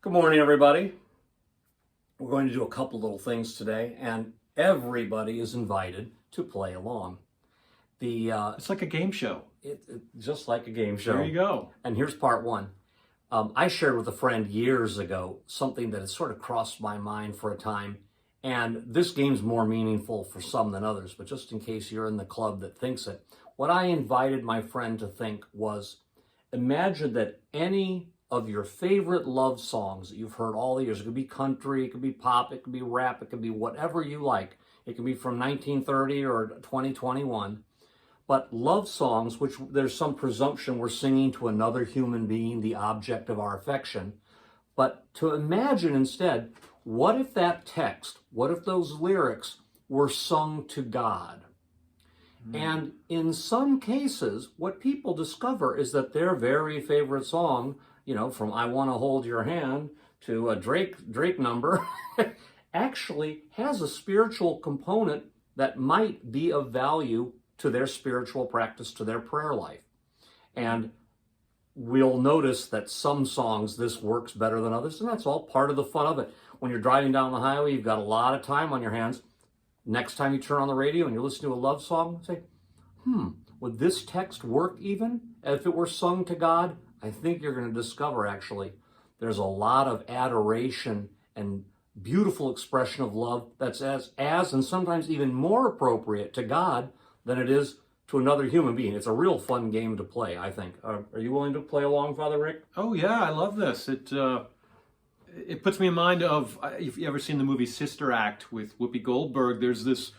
Good morning, everybody. We're going to do a couple little things today, and everybody is invited to play along. It's like a game show. Just like a game show. There you go. And here's part one. I shared with a friend years ago something that has sort of crossed my mind for a time, and this game's more meaningful for some than others, but just in case you're in the club that thinks it, what I invited my friend to think was, imagine that any of your favorite love songs that you've heard all the years. It could be country, it could be pop, it could be rap, it could be whatever you like. It could be from 1930 or 2021. But love songs, which there's some presumption we're singing to another human being, the object of our affection. But to imagine instead, what if that text, what if those lyrics were sung to God? And in some cases, what people discover is that their very favorite song, from I Want to Hold Your Hand to a Drake number, actually has a spiritual component that might be of value to their spiritual practice, to their prayer life. And we'll notice that some songs, this works better than others, and that's all part of the fun of it. When you're driving down the highway, you've got a lot of time on your hands. Next time you turn on the radio and you listen to a love song, say, would this text work even if it were sung to God? I think you're going to discover, actually, there's a lot of adoration and beautiful expression of love that's as and sometimes even more appropriate to God than it is to another human being. It's a real fun game to play, I think. Are you willing to play along, Father Rick? Oh yeah, I love this. It puts me in mind of, if you ever seen the movie Sister Act with Whoopi Goldberg, there's this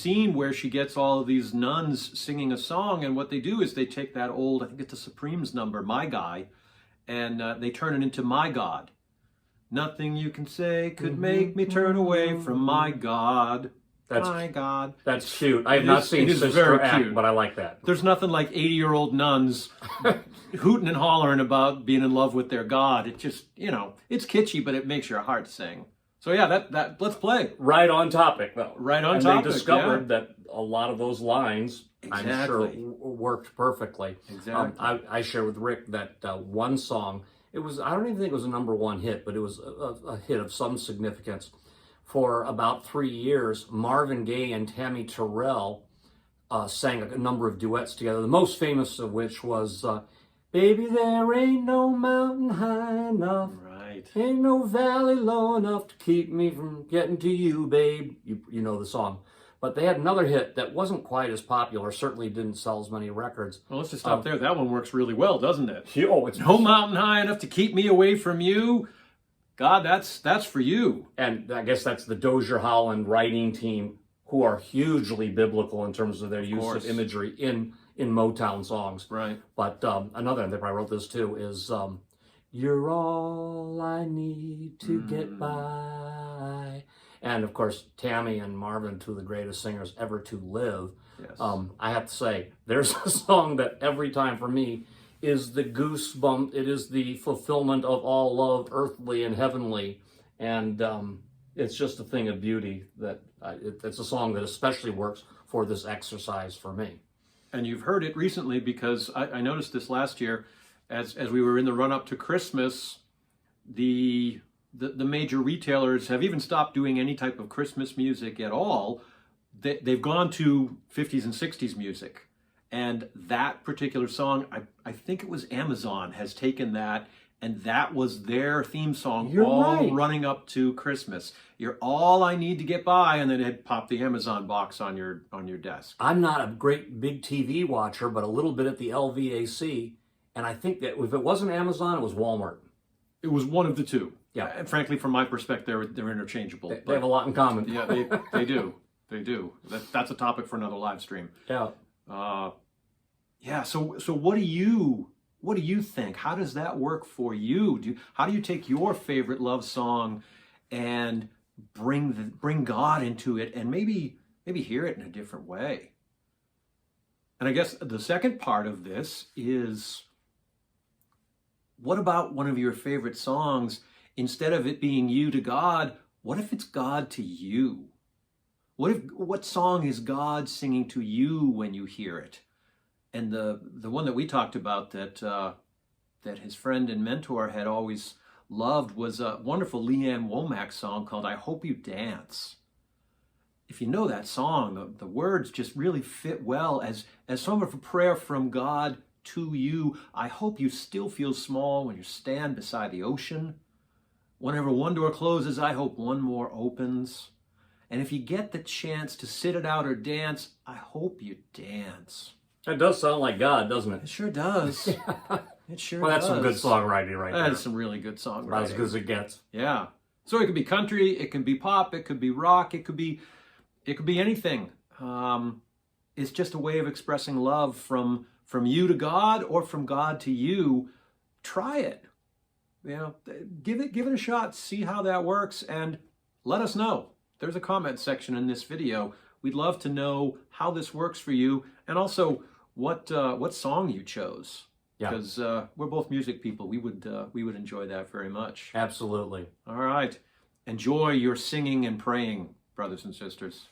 scene where she gets all of these nuns singing a song, and what they do is they take that old, I think it's a Supremes number, My Guy, and they turn it into My God. Nothing you can say could make me turn away from my God. My God. That's cute. I have not seen Sister Act, but I like that. There's nothing like 80-year-old nuns hooting and hollering about being in love with their God. It just, it's kitschy, but it makes your heart sing. So yeah, that let's play. Right on topic, though. Right on topic. And they discovered that a lot of those lines, exactly. I'm sure, worked perfectly. Exactly. I shared with Rick that one song, I don't even think it was a number one hit, but it was a hit of some significance. For about 3 years, Marvin Gaye and Tammy Terrell sang a number of duets together, the most famous of which was, Baby, there ain't no mountain high enough. Right. Ain't no valley low enough to keep me from getting to you, babe. You know the song. But they had another hit that wasn't quite as popular, certainly didn't sell as many records. Well, let's just stop there. That one works really well, doesn't it? It's no mountain high enough to keep me away from you. God, that's for you. And I guess that's the Dozier Holland writing team, who are hugely biblical in terms of their use of imagery in Motown songs. Right. But another, I think I wrote this too, is You're All I Need to Get By. And of course, Tammy and Marvin, two of the greatest singers ever to live. Yes. I have to say, there's a song that every time for me is the goosebump. It is the fulfillment of all love, earthly and heavenly. And it's just a thing of beauty that it's a song that especially works for this exercise for me. And you've heard it recently, because I noticed this last year as we were in the run-up to Christmas, the major retailers have even stopped doing any type of Christmas music at all. They've gone to 50s and 60s music. And that particular song, I think it was Amazon, has taken that, and that was their theme song running up to Christmas. You're all I need to get by, and then it had popped the Amazon box on your desk. I'm not a great big TV watcher, but a little bit at the LVAC, and I think that if it wasn't Amazon, it was Walmart. It was one of the two. Yeah. And frankly, from my perspective, they're interchangeable. They have a lot in common. Yeah, they do. They do. That's a topic for another live stream. Yeah. So what do you think? How does that work for you? How do you take your favorite love song and bring God into it, and maybe hear it in a different way? And I guess the second part of this is, what about one of your favorite songs, instead of it being you to God, what if it's God to you? What song is God singing to you when you hear it? And the one that we talked about, that his friend and mentor had always loved was a wonderful Leanne Womack song called I Hope You Dance. If you know that song, the words just really fit well as sort of a prayer from God to you. I hope you still feel small when you stand beside the ocean. Whenever one door closes, I hope one more opens. And if you get the chance to sit it out or dance, I hope you dance. That does sound like God, doesn't it? It sure does. It sure Well, that's does. some good songwriting right there. That is some really good songwriting. About as good as it gets. Yeah. So it could be country, it can be pop, it could be rock, it could be anything. It's just a way of expressing love from you to God or from God to you. Try it. You know, give it a shot. See how that works, and let us know. There's a comment section in this video. We'd love to know how this works for you, and also what song you chose. Yeah. Because we're both music people. We would enjoy that very much. Absolutely. All right. Enjoy your singing and praying, brothers and sisters.